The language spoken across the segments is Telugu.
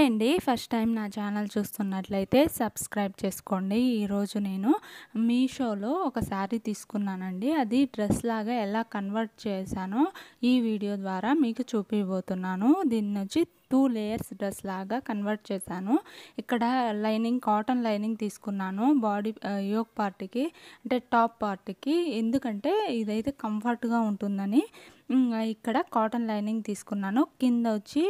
అండి. ఫస్ట్ టైం నా ఛానల్ చూస్తున్నట్లయితే సబ్స్క్రైబ్ చేసుకోండి. ఈరోజు నేను మీషోలో ఒక శారీ తీసుకున్నానండి. అది డ్రెస్ లాగా ఎలా కన్వర్ట్ చేశానో ఈ వీడియో ద్వారా మీకు చూపిపోతున్నాను. దీని నుంచి 2 లేయర్స్ డ్రెస్ లాగా కన్వర్ట్ చేశాను. ఇక్కడ లైనింగ్ కాటన్ లైనింగ్ తీసుకున్నాను బాడీ యోక్ పార్ట్కి, అంటే టాప్ పార్ట్కి. ఎందుకంటే ఇదైతే కంఫర్ట్గా ఉంటుందని ఇక్కడ కాటన్ లైనింగ్ తీసుకున్నాను. కింద వచ్చి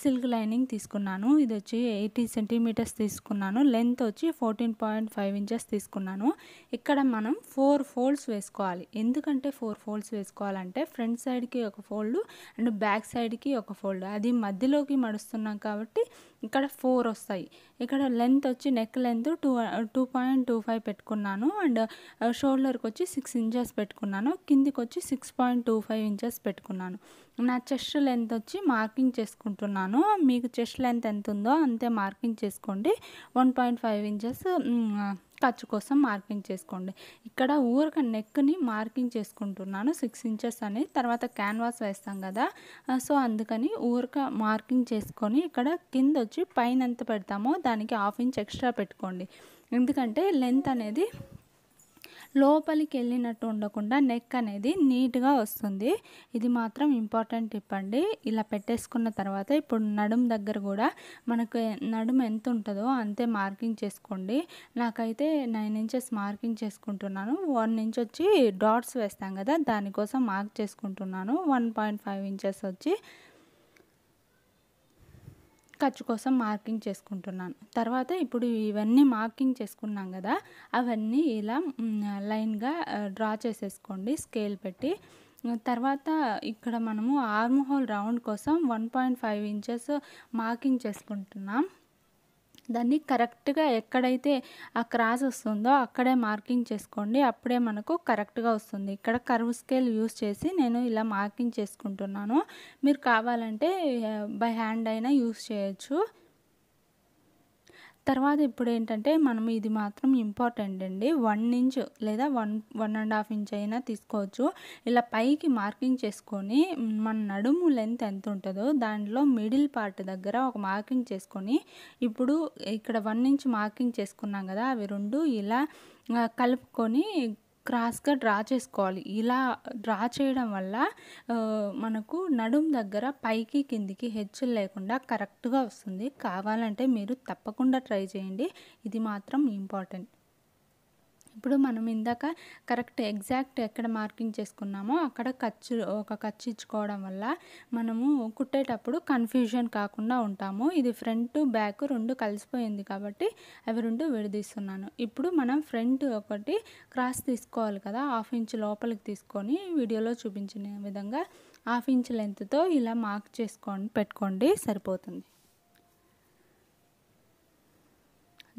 సిల్క్ లైనింగ్ తీసుకున్నాను. ఇది వచ్చి 80 సెంటీమీటర్స్ తీసుకున్నాను. లెంత్ వచ్చి 14.5 ఇంచెస్ తీసుకున్నాను. ఇక్కడ మనం 4 ఫోల్డ్స్ వేసుకోవాలి. ఎందుకంటే 4 ఫోల్డ్స్ వేసుకోవాలంటే ఫ్రంట్ సైడ్కి ఒక ఫోల్డ్ అండ్ బ్యాక్ సైడ్కి ఒక ఫోల్డ్, అది మధ్యలోకి మడుస్తున్నాం కాబట్టి ఇక్కడ 4 వస్తాయి. ఇక్కడ లెంత్ వచ్చి నెక్ లెంత్ 2.25 పెట్టుకున్నాను. అండ్ షోల్డర్కి వచ్చి 6 ఇంచెస్ పెట్టుకున్నాను. కిందికి వచ్చి 6.25 ఇంచెస్ పెట్టుకున్నాను. నా చెస్ట్ లెంత్ వచ్చి మార్కింగ్ చేసుకుంటున్నాను. మీకు చెస్ట్ లెంత్ ఎంత ఉందో అంతే మార్కింగ్ చేసుకోండి. 1.5 ఇంచెస్ ఖర్చు కోసం మార్కింగ్ చేసుకోండి. ఇక్కడ ఊరక నెక్ని మార్కింగ్ చేసుకుంటున్నాను 6 ఇంచెస్ అని. తర్వాత క్యాన్వాస్ వేస్తాం కదా, సో అందుకని ఊరక మార్కింగ్ చేసుకొని ఇక్కడ కింద వచ్చి పైన ఎంత పెడతామో దానికి 1/2 ఇంచ్ ఎక్స్ట్రా పెట్టుకోండి. ఎందుకంటే లెంత్ అనేది లోపలికి వెళ్ళినట్టు ఉండకుండా నెక్ అనేది నీట్గా వస్తుంది. ఇది మాత్రం ఇంపార్టెంట్ టిప్ అండి. ఇలా పెట్టేసుకున్న తర్వాత ఇప్పుడు నడుము దగ్గర కూడా మనకు నడుము ఎంత ఉంటుందో అంతే మార్కింగ్ చేసుకోండి. నాకైతే 9 ఇంచెస్ మార్కింగ్ చేసుకుంటున్నాను. 1 ఇంచ్ వచ్చి డాట్స్ వేస్తాం కదా, దానికోసం మార్క్ చేసుకుంటున్నాను. 1.5 ఇంచెస్ వచ్చి ఖర్చు కోసం మార్కింగ్ చేసుకుంటున్నాను. తర్వాత ఇప్పుడు ఇవన్నీ మార్కింగ్ చేసుకున్నాం కదా, అవన్నీ ఇలా లైన్గా డ్రా చేసేసుకోండి స్కేల్ పెట్టి. తర్వాత ఇక్కడ మనము ఆర్మ్ హోల్ రౌండ్ కోసం 1.5 ఇంచెస్ మార్కింగ్ చేసుకుంటున్నాం. దాన్ని కరెక్ట్గా ఎక్కడైతే ఆ క్రాస్ వస్తుందో అక్కడే మార్కింగ్ చేసుకోండి. అప్పుడే మనకు కరెక్ట్గా వస్తుంది. ఇక్కడ కర్వ్ స్కేల్ యూస్ చేసి నేను ఇలా మార్కింగ్ చేసుకుంటున్నాను. మీరు కావాలంటే బై హ్యాండ్ అయినా యూస్ చేయొచ్చు. తర్వాత ఇప్పుడు ఏంటంటే మనం ఇది మాత్రం ఇంపార్టెంట్ అండి. 1 ఇంచ్ లేదా 1.5 ఇంచ్ అయినా తీసుకోవచ్చు. ఇలా పైకి మార్కింగ్ చేసుకొని మన నడుము లెంత్ ఎంత ఉంటుందో దాంట్లో మిడిల్ పార్ట్ దగ్గర ఒక మార్కింగ్ చేసుకొని, ఇప్పుడు ఇక్కడ 1 ఇంచ్ మార్కింగ్ చేసుకున్నాం కదా, అవి రెండు ఇలా కలుపుకొని క్రాస్గా డ్రా చేసుకోవాలి. ఇలా డ్రా చేయడం వల్ల మనకు నడుం దగ్గర పైకి కిందికి హెచ్చులు లేకుండా కరెక్ట్గా వస్తుంది. కావాలంటే మీరు తప్పకుండా ట్రై చేయండి. ఇది మాత్రం ఇంపార్టెంట్. ఇప్పుడు మనం ఇందాక కరెక్ట్ ఎగ్జాక్ట్ ఎక్కడ మార్కింగ్ చేసుకున్నామో అక్కడ ఒక ఖర్చు ఇచ్చుకోవడం వల్ల మనము కుట్టేటప్పుడు కన్ఫ్యూజన్ కాకుండా ఉంటాము. ఇది ఫ్రంట్ బ్యాక్ రెండు కలిసిపోయింది కాబట్టి అవి రెండు విడదీస్తున్నాను. ఇప్పుడు మనం ఫ్రంట్ ఒకటి క్రాస్ తీసుకోవాలి కదా, 1/2 ఇంచ్ లోపలికి తీసుకొని వీడియోలో చూపించిన విధంగా 1/2 ఇంచ్ లెంత్తో ఇలా మార్క్ చేసుకొని పెట్టుకోండి, సరిపోతుంది.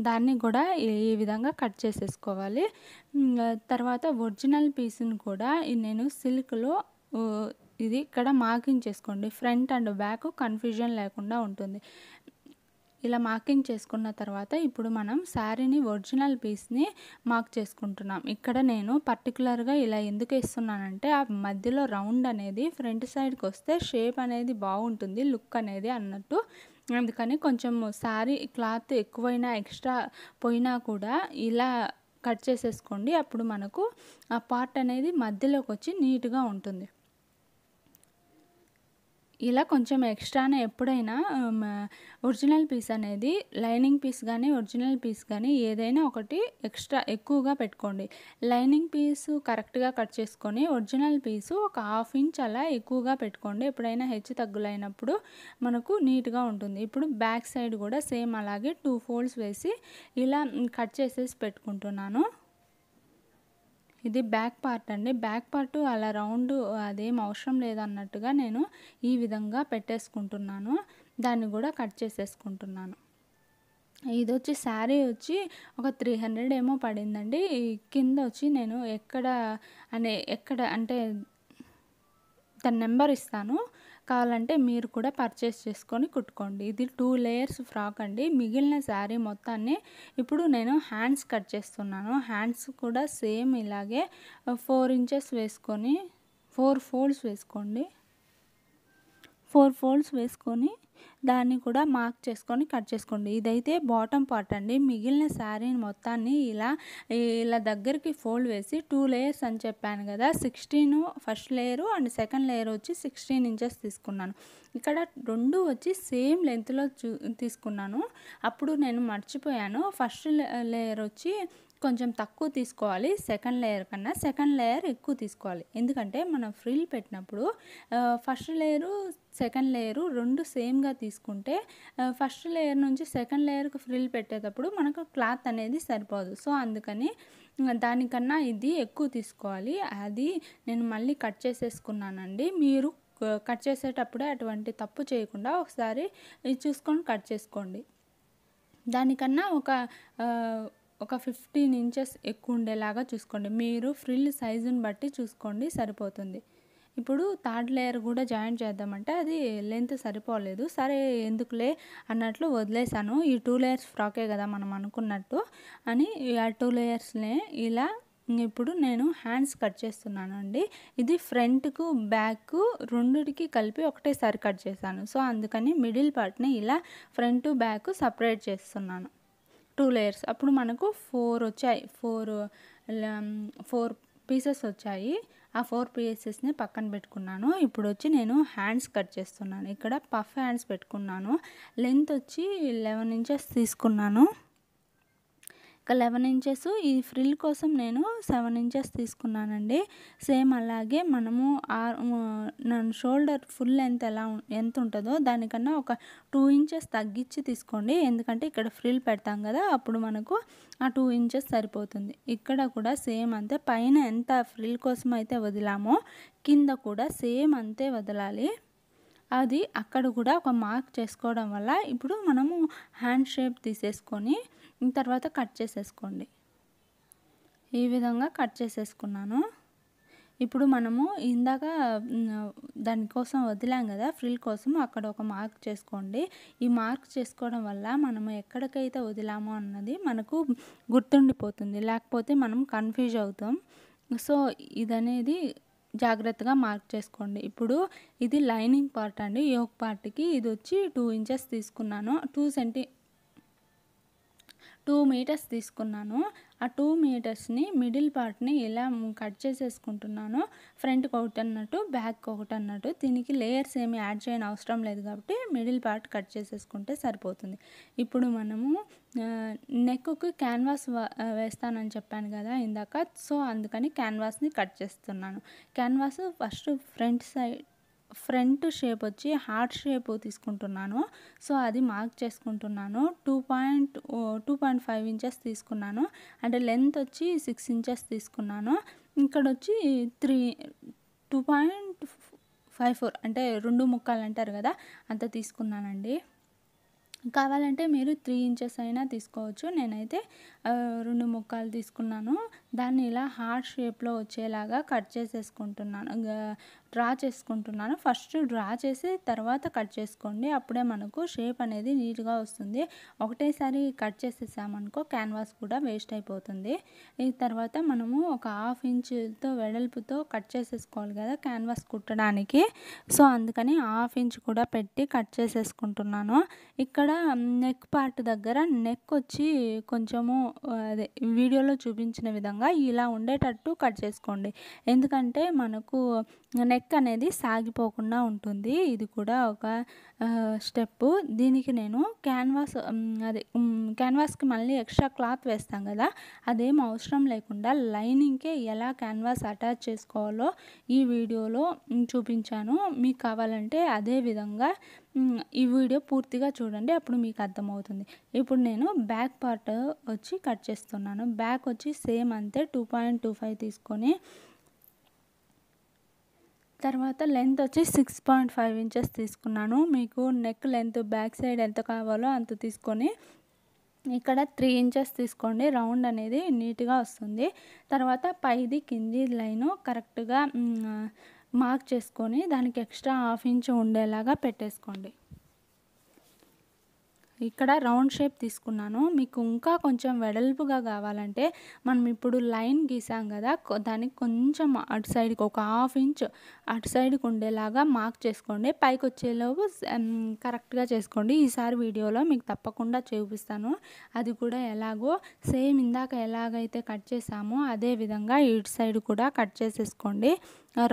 దాన్ని కూడా ఈ విధంగా కట్ చేసేసుకోవాలి. తర్వాత ఒరిజినల్ పీస్ని కూడా నేను సిల్క్లో ఇది ఇక్కడ మార్కింగ్ చేసుకోండి. ఫ్రంట్ అండ్ బ్యాక్ కన్ఫ్యూజన్ లేకుండా ఉంటుంది. ఇలా మార్కింగ్ చేసుకున్న తర్వాత ఇప్పుడు మనం శారీని ఒరిజినల్ పీస్ని మార్క్ చేసుకుంటున్నాం. ఇక్కడ నేను పర్టికులర్గా ఇలా ఎందుకు వేస్తున్నానంటే ఆ మధ్యలో రౌండ్ అనేది ఫ్రంట్ సైడ్కి వస్తే షేప్ అనేది బాగుంటుంది, లుక్ అనేది అన్నట్టు. అందుకని కొంచెం శారీ క్లాత్ ఎక్కువైనా ఎక్స్ట్రా పోయినా కూడా ఇలా కట్ చేసేసుకోండి. అప్పుడు మనకు ఆ పార్ట్ అనేది మధ్యలోకి వచ్చి నీట్గా ఉంటుంది. ఇలా కొంచెం ఎక్స్ట్రానే ఎప్పుడైనా ఒరిజినల్ పీస్ అనేది లైనింగ్ పీస్ కానీ ఒరిజినల్ పీస్ కానీ ఏదైనా ఒకటి ఎక్స్ట్రా ఎక్కువగా పెట్టుకోండి. లైనింగ్ పీసు కరెక్ట్గా కట్ చేసుకొని ఒరిజినల్ పీసు ఒక 1/2 ఇంచ్ అలా ఎక్కువగా పెట్టుకోండి. ఎప్పుడైనా హెచ్చు తగ్గులైనప్పుడు మనకు నీట్గా ఉంటుంది. ఇప్పుడు బ్యాక్ సైడ్ కూడా సేమ్ అలాగే 2 ఫోల్డ్స్ వేసి ఇలా కట్ చేసేసి పెట్టుకుంటున్నాను. ఇది బ్యాక్ పార్ట్ అండి. బ్యాక్ పార్ట్ అలా రౌండ్ అదేం అవసరం లేదన్నట్టుగా నేను ఈ విధంగా పెట్టేసుకుంటున్నాను. దాన్ని కూడా కట్ చేసేసుకుంటున్నాను. ఇది వచ్చి శారీ వచ్చి ఒక 300 ఏమో పడిందండి. కింద వచ్చి నేను ఎక్కడ అంటే దాని నెంబర్ ఇస్తాను, కావాలంటే మీరు కూడా పర్చేస్ చేసుకొని కుట్టుకోండి. ఇది 2 లేయర్స్ ఫ్రాక్ అండి. మిగిలిన శారీ మొత్తాన్ని ఇప్పుడు నేను హ్యాండ్స్ కట్ చేస్తున్నాను. హ్యాండ్స్ కూడా సేమ్ ఇలాగే 4 ఇంచెస్ వేసుకొని 4 ఫోల్డ్స్ వేసుకోండి. 4 ఫోల్డ్స్ వేసుకొని దాన్ని కూడా మార్క్ చేసుకొని కట్ చేసుకోండి. ఇదైతే బాటమ్ పార్ట్ అండి. మిగిలిన శారీని మొత్తాన్ని ఇలా దగ్గరికి ఫోల్డ్ వేసి 2 లేయర్స్ అని చెప్పాను కదా, 16 first layer and second layer వచ్చి 16 ఇంచెస్ తీసుకున్నాను. ఇక్కడ 2 వచ్చి సేమ్ లెంత్లో తీసుకున్నాను. అప్పుడు నేను మర్చిపోయాను, ఫస్ట్ లేయర్ వచ్చి కొంచెం తక్కువ తీసుకోవాలి, సెకండ్ లేయర్ కన్నా సెకండ్ లేయర్ ఎక్కువ తీసుకోవాలి. ఎందుకంటే మనం ఫ్రిల్ పెట్టినప్పుడు ఫస్ట్ లేయరు సెకండ్ లేయరు 2 సేమ్గా తీసుకుంటే ఫస్ట్ లేయర్ నుంచి సెకండ్ లేయర్కి ఫ్రిల్ పెట్టేటప్పుడు మనకు క్లాత్ అనేది సరిపోదు. సో అందుకని దానికన్నా ఇది ఎక్కువ తీసుకోవాలి. అది నేను మళ్ళీ కట్ చేసేసుకున్నానండి. మీరు కట్ చేసేటప్పుడే అటువంటి తప్పు చేయకుండా ఒకసారి చూసుకొని కట్ చేసుకోండి. దానికన్నా ఒక 15 ఇంచెస్ ఎక్కువ ఉండేలాగా చూసుకోండి. మీరు ఫ్రిల్ సైజుని బట్టి చూసుకోండి, సరిపోతుంది. ఇప్పుడు థర్డ్ లేయర్ కూడా జాయిన్ చేద్దామంటే అది లెంత్ సరిపోలేదు. సరే ఎందుకులే అన్నట్లు వదిలేసాను. ఈ 2 లేయర్స్ ఫ్రాకే కదా మనం అనుకున్నట్టు అని ఆ 2 లేయర్స్నే ఇలా ఇప్పుడు నేను హ్యాండ్స్ కట్ చేస్తున్నాను అండి. ఇది ఫ్రంట్కు బ్యాక్ రెండిటికి కలిపి ఒకటేసారి కట్ చేశాను. సో అందుకని మిడిల్ పార్ట్ని ఇలా ఫ్రంట్ బ్యాక్ సపరేట్ చేస్తున్నాను. 2 లేయర్స్ అప్పుడు మనకు 4 వచ్చాయి. 4 పీసెస్ వచ్చాయి. ఆ 4 పీసెస్ని పక్కన పెట్టుకున్నాను. ఇప్పుడు వచ్చి నేను హ్యాండ్స్ కట్ చేస్తున్నాను. ఇక్కడ పఫ్ హ్యాండ్స్ పెట్టుకున్నాను. లెంత్ వచ్చి 11 ఇంచెస్ తీసుకున్నాను. ఇక 11 ఇంచెస్ ఈ ఫ్రిల్ కోసం నేను 7 ఇంచెస్ తీసుకున్నానండి. సేమ్ అలాగే మనము షోల్డర్ ఫుల్ లెంత్ ఎంత ఉంటుందో దానికన్నా ఒక 2 ఇంచెస్ తగ్గించి తీసుకోండి. ఎందుకంటే ఇక్కడ ఫ్రిల్ పెడతాం కదా, అప్పుడు మనకు ఆ 2 ఇంచెస్ సరిపోతుంది. ఇక్కడ కూడా సేమ్ అంతే, పైన ఎంత ఫ్రిల్ కోసం అయితే వదిలామో కింద కూడా సేమ్ అంతే వదలాలి. అది అక్కడ కూడా ఒక మార్క్ చేసుకోవడం వల్ల ఇప్పుడు మనము హ్యాండ్ షేప్ తీసేసుకొని తర్వాత కట్ చేసేసుకోండి. ఈ విధంగా కట్ చేసేసుకున్నాను. ఇప్పుడు మనము ఇందాక దానికోసం వదిలాం కదా ఫ్రిల్ కోసం, అక్కడ ఒక మార్క్ చేసుకోండి. ఈ మార్క్ చేసుకోవడం వల్ల మనము ఎక్కడికైతే వదిలామో అన్నది మనకు గుర్తుండిపోతుంది, లేకపోతే మనం కన్ఫ్యూజ్ అవుతాం. సో ఇదనేది జాగ్రత్తగా మార్క్ చేసుకోండి. ఇప్పుడు ఇది లైనింగ్ పార్ట్ అండి. యోక్ పార్ట్కి ఇది వచ్చి 2 ఇంచెస్ తీసుకున్నాను. 2 మీటర్స్ తీసుకున్నాను. ఆ 2 మీటర్స్ని మిడిల్ పార్ట్ని ఇలా కట్ చేసేసుకుంటున్నాను. ఫ్రంట్కి ఒకటి అన్నట్టు, బ్యాక్ ఒకటి అన్నట్టు. దీనికి లేయర్స్ ఏమి యాడ్ చేయని అవసరం లేదు కాబట్టి మిడిల్ పార్ట్ కట్ చేసేసుకుంటే సరిపోతుంది. ఇప్పుడు మనము నెక్కి క్యాన్వాస్ వేస్తానని చెప్పాను కదా ఇందాక. సో అందుకని క్యాన్వాస్ని కట్ చేస్తున్నాను. క్యాన్వాస్ ఫస్ట్ ఫ్రంట్ షేప్ వచ్చి హార్ట్ షేప్ తీసుకుంటున్నాను. సో అది మార్క్ చేసుకుంటున్నాను. 2.5 ఇంచెస్ తీసుకున్నాను. అంటే లెంత్ వచ్చి 6 ఇంచెస్ తీసుకున్నాను. ఇక్కడ వచ్చి 2.54 అంటే 2 ముక్కలు అంటారు కదా, అంత తీసుకున్నానండి. కావాలంటే మీరు 3 ఇంచెస్ అయినా తీసుకోవచ్చు. నేనైతే 2 ముక్కలు తీసుకున్నాను. దాన్ని ఇలా హార్ట్ షేప్లో వచ్చేలాగా కట్ చేసేసుకుంటున్నాను, డ్రా చేసుకుంటున్నాను. ఫస్ట్ డ్రా చేసి తర్వాత కట్ చేసుకోండి, అప్పుడే మనకు షేప్ అనేది నీట్గా వస్తుంది. ఒకటేసారి కట్ చేసేసామనుకో క్యాన్వాస్ కూడా వేస్ట్ అయిపోతుంది. ఈ తర్వాత మనము ఒక 1/2 ఇంచుతో వెడల్పుతో కట్ చేసేసుకోవాలి కదా క్యాన్వాస్ కుట్టడానికి. సో అందుకని 1/2 ఇంచ్ కూడా పెట్టి కట్ చేసేసుకుంటున్నాను. ఇక్కడ నెక్ పార్ట్ దగ్గర నెక్ వచ్చి కొంచెము అదే వీడియోలో చూపించిన విధంగా ఇలా ఉండేటట్టు కట్ చేసుకోండి. ఎందుకంటే మనకు నెక్ అనేది సాగిపోకుండా ఉంటుంది. ఇది కూడా ఒక స్టెప్. దీనికి నేను క్యాన్వాస్కి మళ్ళీ ఎక్స్ట్రా క్లాత్ వేస్తాం కదా, అదేం అవసరం లేకుండా లైనింగ్కే ఎలా క్యాన్వాస్ అటాచ్ చేసుకోవాలో ఈ వీడియోలో చూపించాను. మీకు కావాలంటే అదే విధంగా ఈ వీడియో పూర్తిగా చూడండి, అప్పుడు మీకు అర్థమవుతుంది. ఇప్పుడు నేను బ్యాక్ పార్ట్ వచ్చి కట్ చేస్తున్నాను. బ్యాక్ వచ్చి సేమ్ అంతే 2.25 తీసుకొని తర్వాత లెంత్ వచ్చి 6.5 ఇంచెస్ తీసుకున్నాను. మీకు నెక్ లెంత్ బ్యాక్ సైడ్ ఎంత కావాలో అంత తీసుకొని ఇక్కడ 3 ఇంచెస్ తీసుకోండి. రౌండ్ అనేది నీట్గా వస్తుంది. తర్వాత పైది కింది లైను కరెక్ట్గా మార్క్ చేసుకొని దానికి ఎక్స్ట్రా 1/2 ఇంచ్ ఉండేలాగా పెట్టేసుకోండి. ఇక్కడ రౌండ్ షేప్ తీసుకున్నాను. మీకు ఇంకా కొంచెం వెడల్పుగా కావాలంటే మనం ఇప్పుడు లైన్ గీసాం కదా, దానికి కొంచెం అటు సైడ్కి ఒక 1/2 ఇంచ్ అటు సైడ్కి ఉండేలాగా మార్క్ చేసుకోండి. పైకి వచ్చేలోపు కరెక్ట్గా చేసుకోండి. ఈసారి వీడియోలో మీకు తప్పకుండా చూపిస్తాను. అది కూడా ఎలాగో సేమ్ ఇందాక ఎలాగైతే కట్ చేసామో అదే విధంగా ఇటు సైడ్ కూడా కట్ చేసేసుకోండి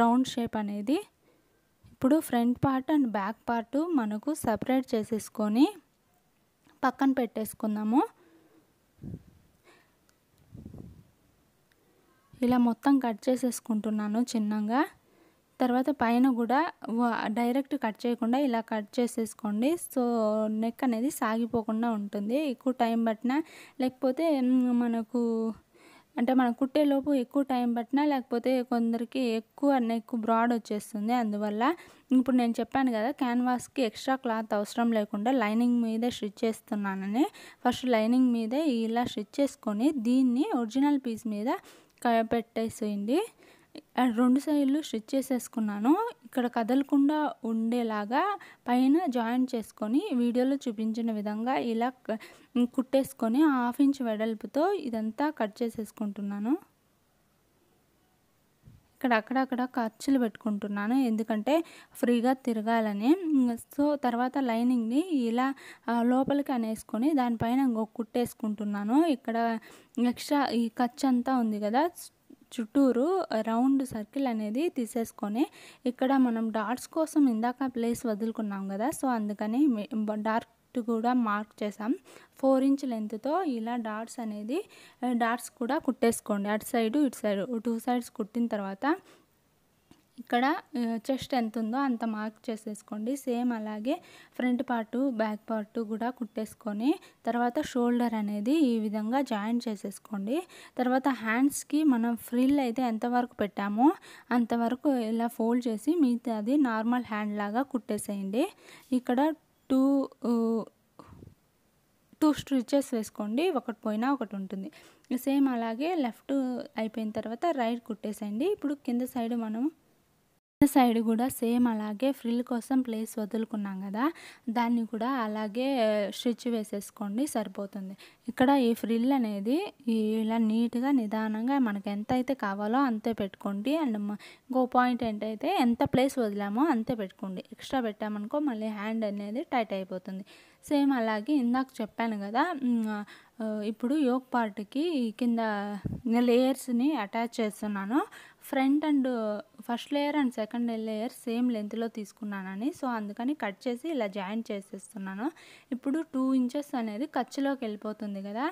రౌండ్ షేప్ అనేది. ఇప్పుడు front part and back part మనకు సపరేట్ చేసేసుకొని పక్కన పెట్టేసుకుందాము. ఇలా మొత్తం కట్ చేసేసుకుంటున్నాను చిన్నగా. తర్వాత పైన కూడా డైరెక్ట్ కట్ చేయకుండా ఇలా కట్ చేసేసుకోండి. సో నెక్ అనేది సాగిపోకుండా ఉంటుంది. ఎక్కువ టైం పట్టినా లేకపోతే మనకు అంటే మనం కుట్టేలోపు ఎక్కువ టైం పట్టినా లేకపోతే కొందరికి ఎక్కువ నెక్ బ్రాడ్ వచ్చేస్తుంది. అందువల్ల ఇప్పుడు నేను చెప్పాను కదా, క్యాన్వాస్కి ఎక్స్ట్రా క్లాత్ అవసరం లేకుండా లైనింగ్ మీదే స్టిచ్ చేస్తున్నానని. ఫస్ట్ లైనింగ్ మీదే ఇలా స్టిచ్ చేసుకొని దీన్ని ఒరిజినల్ పీస్ మీద పెట్టేసేయండి. 2 సైడ్లు స్టిచ్ చేసేసుకున్నాను. ఇక్కడ కదలకుండా ఉండేలాగా పైన జాయింట్ చేసుకొని వీడియోలో చూపించిన విధంగా ఇలా కుట్టేసుకొని 1/2 ఇంచ్ వెడల్పుతో ఇదంతా కట్ చేసేసుకుంటున్నాను. ఇక్కడ అక్కడక్కడ ఖర్చులు పెట్టుకుంటున్నాను, ఎందుకంటే ఫ్రీగా తిరగాలని. సో తర్వాత లైనింగ్ని ఇలా లోపలికి అనేసుకొని దానిపైన ఇంకొక కుట్టేసుకుంటున్నాను. ఇక్కడ ఎక్స్ట్రా ఈ ఖర్చు అంతా ఉంది కదా, చుట్టూరు రౌండ్ సర్కిల్ అనేది తీసేసుకొని ఇక్కడ మనం డాట్స్ కోసం ఇందాక ప్లేస్ వదులుకున్నాం కదా, సో అందుకని డాట్ కూడా మార్క్ చేసాం. 4 ఇంచ్ లెంత్తో ఇలా డాట్స్ కూడా కుట్టేసుకోండి. అటు సైడు ఇటు సైడు 2 సైడ్స్ కుట్టిన తర్వాత ఇక్కడ చెస్ట్ ఎంత ఉందో అంత మార్క్ చేసేసుకోండి. సేమ్ అలాగే ఫ్రంట్ పార్టు బ్యాక్ పార్టు కూడా కుట్టేసుకొని తర్వాత షోల్డర్ అనేది ఈ విధంగా జాయిన్ చేసేసుకోండి. తర్వాత హ్యాండ్స్కి మనం ఫ్రిల్ అయితే ఎంతవరకు పెట్టామో అంతవరకు ఇలా ఫోల్డ్ చేసి మిగతాది నార్మల్ హ్యాండ్ లాగా కుట్టేసేయండి. ఇక్కడ 2 స్టిచెస్ వేసుకోండి, ఒకటి పోయినా ఒకటి ఉంటుంది. సేమ్ అలాగే లెఫ్ట్ అయిపోయిన తర్వాత రైట్ కుట్టేసేయండి. ఇప్పుడు కింద సైడ్ కూడా సేమ్ అలాగే ఫ్రిల్ కోసం ప్లేస్ వదులుకున్నాం కదా, దాన్ని కూడా అలాగే స్టిచ్ వేసేసుకోండి, సరిపోతుంది. ఇక్కడ ఈ ఫ్రిల్ అనేది ఇలా నీట్గా నిదానంగా మనకు ఎంత అయితే కావాలో అంతే పెట్టుకోండి. అండ్ ఇంకో పాయింట్ ఏంటైతే ఎంత ప్లేస్ వదిలామో అంతే పెట్టుకోండి. ఎక్స్ట్రా పెట్టామనుకో మళ్ళీ హ్యాండ్ అనేది టైట్ అయిపోతుంది. సేమ్ అలాగే ఇందాక చెప్పాను కదా, ఇప్పుడు యోక్ పార్ట్కి కింద లేయర్స్ని అటాచ్ చేస్తున్నాను. Front and first layer and second layer same లెంత్లో తీసుకున్నానని, సో అందుకని కట్ చేసి ఇలా జాయింట్ చేసేస్తున్నాను. ఇప్పుడు 2 ఇంచెస్ అనేది ఖర్చులోకి వెళ్ళిపోతుంది కదా,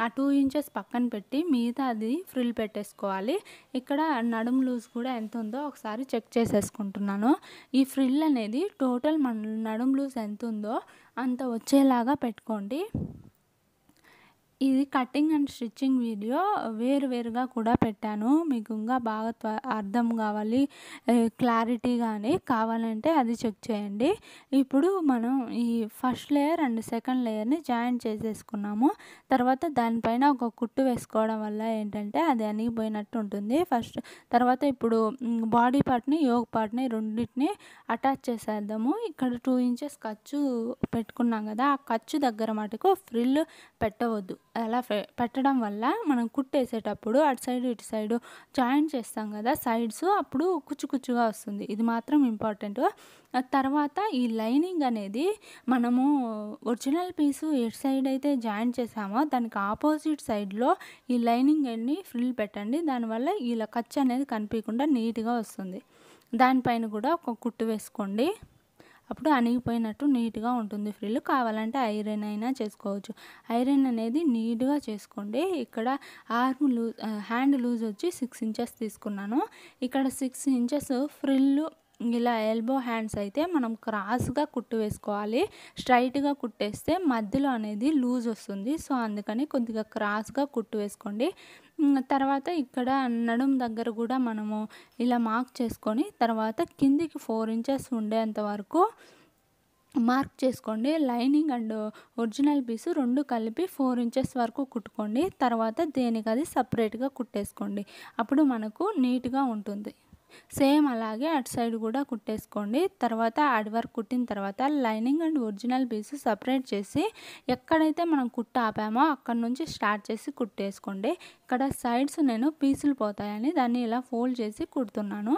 ఆ 2 ఇంచెస్ పక్కన పెట్టి మిగతా అది ఫ్రిల్ పెట్టేసుకోవాలి. ఇక్కడ నడుము లూజ్ కూడా ఎంత ఉందో ఒకసారి చెక్ చేసేసుకుంటున్నాను. ఈ ఫ్రిల్ అనేది టోటల్ మన నడుము లూజ్ ఎంత ఉందో అంత వచ్చేలాగా పెట్టుకోండి. ఇది కటింగ్ అండ్ స్టిచ్చింగ్ వీడియో వేరువేరుగా కూడా పెట్టాను. మీకు ఇంకా బాగా అర్థం కావాలి, క్లారిటీగానే కావాలంటే అది చెక్ చేయండి. ఇప్పుడు మనం ఈ ఫస్ట్ లేయర్ అండ్ సెకండ్ లేయర్ని జాయింట్ చేసేసుకున్నాము. తర్వాత దానిపైన ఒక కుట్టు వేసుకోవడం వల్ల ఏంటంటే అది అణిగిపోయినట్టు ఉంటుంది. తర్వాత ఇప్పుడు బాడీ పార్ట్ని యోక్ పార్ట్ని రెండింటిని అటాచ్ చేసేద్దాము. ఇక్కడ 2 ఇంచెస్ ఖర్చు పెట్టుకున్నాం కదా, ఆ ఖర్చు దగ్గర మటుకు ఫ్రిల్ పెట్టవద్దు. అలా పెట్టడం వల్ల మనం కుట్టేసేటప్పుడు అటు సైడ్ ఇటు సైడు జాయింట్ చేస్తాం కదా సైడ్స్, అప్పుడు కుచ్చుకుచ్చుగా వస్తుంది. ఇది మాత్రం ఇంపార్టెంట్. తర్వాత ఈ లైనింగ్ అనేది మనము ఒరిజినల్ పీసు ఎటు సైడ్ అయితే జాయింట్ చేసామో దానికి ఆపోజిట్ సైడ్లో ఈ లైనింగ్ అన్ని ఫ్రిల్ పెట్టండి. దానివల్ల ఇలా ఖర్చు అనేది కనిపించకుండా నీట్గా వస్తుంది. దానిపైన కూడా ఒక కుట్టు వేసుకోండి, అప్పుడు అణిగిపోయినట్టు నీట్గా ఉంటుంది ఫ్రిల్. కావాలంటే ఐరన్ అయినా చేసుకోవచ్చు. ఐరన్ అనేది నీట్గా చేసుకోండి. ఇక్కడ హ్యాండ్ లూజ్ వచ్చి 6 ఇంచెస్ తీసుకున్నాను. ఇక్కడ 6 ఇంచెస్ ఫ్రిల్ ఇలా ఎల్బో హ్యాండ్స్ అయితే మనం క్రాస్గా కుట్టు వేసుకోవాలి. స్ట్రైట్గా కుట్టేస్తే మధ్యలో అనేది లూజ్ వస్తుంది. సో అందుకని కొద్దిగా క్రాస్గా కుట్టు వేసుకోండి. తర్వాత ఇక్కడ నడుము దగ్గర కూడా మనము ఇలా మార్క్ చేసుకొని తర్వాత కిందికి 4 ఇంచెస్ ఉండేంత వరకు మార్క్ చేసుకోండి. లైనింగ్ అండ్ ఒరిజినల్ పీసు రెండు కలిపి 4 ఇంచెస్ వరకు కుట్టుకోండి. తర్వాత దేనికి అది సపరేట్గా కుట్టేసుకోండి, అప్పుడు మనకు నీట్గా ఉంటుంది. సేమ్ అలాగే అటు సైడ్ కూడా కుట్టేసుకోండి. తర్వాత ఆడి వర్క్ కుట్టిన తర్వాత lining and original piece separate చేసి ఎక్కడైతే మనం కుట్టు ఆపామో అక్కడి నుంచి స్టార్ట్ చేసి కుట్టేసుకోండి. ఇక్కడ సైడ్స్ నేను పీసులు పోతాయని దాన్ని ఇలా ఫోల్డ్ చేసి కుడుతున్నాను.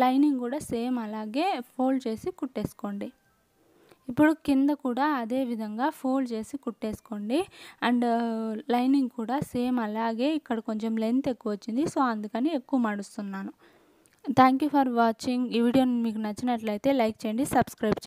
లైనింగ్ కూడా సేమ్ అలాగే ఫోల్డ్ చేసి కుట్టేసుకోండి. ఇప్పుడు కింద కూడా అదే విధంగా ఫోల్డ్ చేసి కుట్టేసుకోండి. అండ్ లైనింగ్ కూడా సేమ్ అలాగే ఇక్కడ కొంచెం లెంత్ ఎక్కువ వచ్చింది, సో అందుకని ఎక్కువ మడుస్తున్నాను. Thank you for watching. ఈ వీడియో మీకు నచ్చినట్లయితే లైక్ చేయండి, సబ్స్క్రైబ్ చేయండి.